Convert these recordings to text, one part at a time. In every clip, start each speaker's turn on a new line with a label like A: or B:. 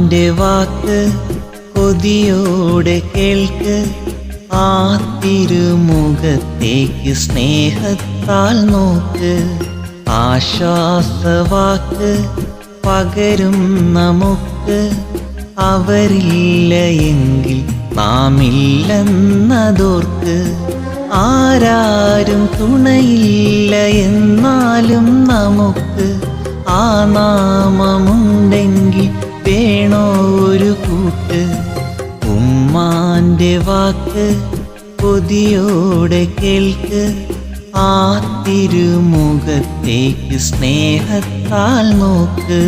A: ഉമ്മാന്റെ വാക്ക് കൊതിയോടെ കേൾക്ക്. ആ തിരുമുഖത്തേക്ക് സ്നേഹത്താൽ നോക്ക്. ആശ്വാസവാക്ക് പകരും നമുക്ക്. അവരില്ല എങ്കിൽ നാം ഇല്ലെന്നതോർക്ക്. ആരാരും തുണയില്ല എന്നാലും നമുക്ക് ആ നാമമുണ്ടെങ്കിൽ വേണോ ഒരു കൂട്ട്. ഉമ്മാന്റെ വാക്ക് കൊതിയോടെ കേൾക്ക്. ആ തിരുമുഖത്തേക്ക് സ്നേഹത്താൽ നോക്ക്.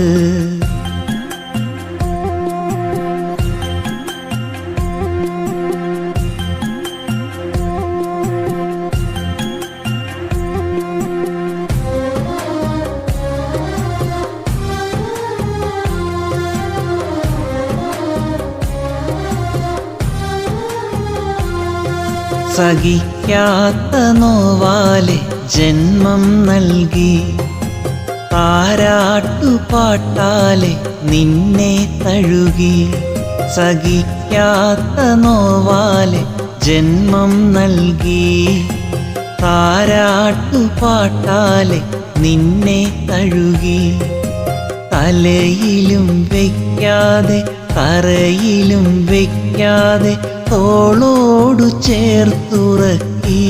A: സഹിക്കാത്ത നോവാലെ ജന്മം നൽകി. താരാട്ടുപാട്ടാലെ നിന്നെ തഴുകി. സഹിക്കാത്ത നോവാലെ ജന്മം നൽകി. താരാട്ടുപാട്ടാലെ നിന്നെ തഴുകി. തലയിലും വയ്ക്കാതെ തറയിലും വയ്ക്കാതെ തോളോടു ചേർത്തുറക്കി.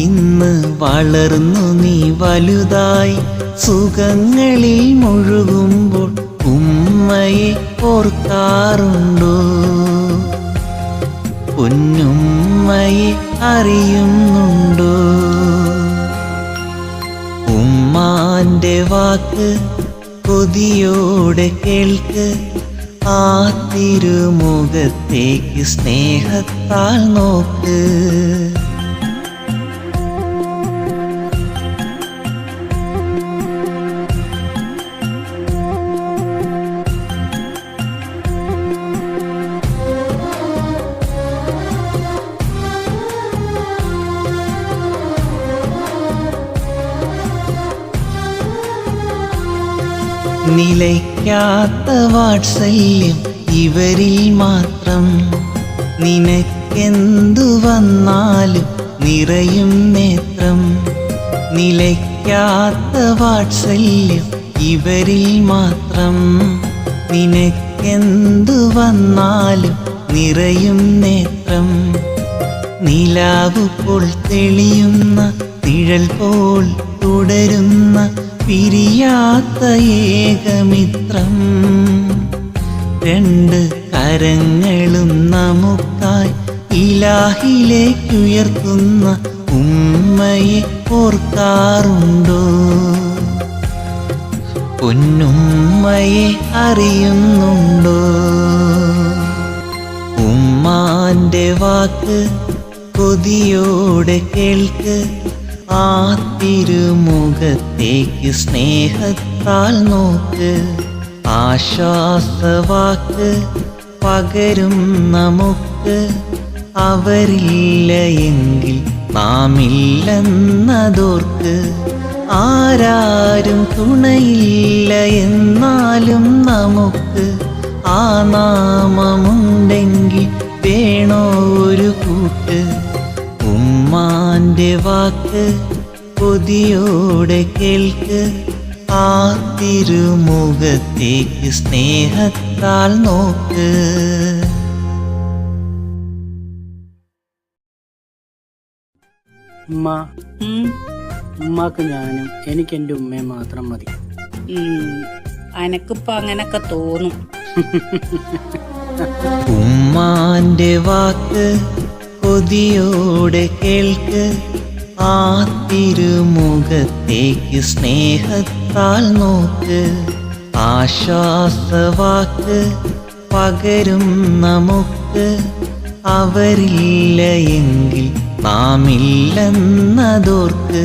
A: ഇന്ന് വളർന്നു നീ വലുതായി സുഖങ്ങളിൽ മുഴുകുമ്പോൾ ഉമ്മയെ ഓർക്കാറുണ്ടോ? പൊന്നുമ്മയെ അറിയുന്നുണ്ടോ? ഉമ്മാന്റെ വാക്ക് കൊതിയോടെ കേൾക്ക്. ആ തിരുമുഖത്തേക്ക് സ്നേഹത്താൽ നോക്ക്. നിലയ്ക്കാത്ത വാത്സല്യം ഇവരിൽ മാത്രം. നിനക്കെന്തു വന്നാലും നിറയും നേത്രം. നിലയ്ക്കാത്ത വാത്സല്യം ഇവരിൽ മാത്രം. നിനക്കെന്തു വന്നാലും നിറയും നേത്രം. നിലാവ് പോൽ തെളിയുന്ന നിഴൽ പോൽ തുടരുന്ന പിരിയാത്ത ഏകമിത്രം. രണ്ട് കരങ്ങളും നമുക്കായി ഇലാഹിലേക്കുയർത്തുന്ന ഉമ്മയെ ഓർക്കാറുണ്ടോ? പൊന്നുമ്മയെ അറിയുന്നുണ്ടോ? ഉമ്മാന്റെ വാക്ക് കൊതിയോടെ കേൾക്ക്. ആ തിരുമുഖത്തേക്ക് സ്നേഹത്താൽ നോക്ക്. ആശ്വാസവാക്ക് പകരും നമുക്ക്. അവരില്ല എങ്കിൽ നാം ഇല്ലെന്നതോർക്ക്. ആരാരും തുണയില്ല എന്നാലും നമുക്ക് ആ നാമമുണ്ടെങ്കിൽ വേണോ ഒരു കൂട്ട്. ഉമ്മാന്റെ വാക്ക് കൊതിയോടെ കേൾക്ക്. ആ തിരുമുഖത്തേക്ക് സ്നേഹത്താൽ നോക്ക്.
B: ഉമ്മാക്ക് ഞാനും എനിക്ക് എൻ്റെ ഉമ്മയെ മാത്രം മതി.
C: അനക്കിപ്പോ അങ്ങനൊക്കെ തോന്നും.
A: ഉമ്മാന്റെ വാക്ക് കൊതിയോടെ കേൾക്ക്. ആ തിരുമുഖത്തേക്ക് സ്നേഹത്താൽ നോക്ക്. ആശ്വാസവാക്ക് പകരും നമുക്ക്. അവരില്ല എങ്കിൽ നാം ഇല്ലെന്നതോർക്ക്.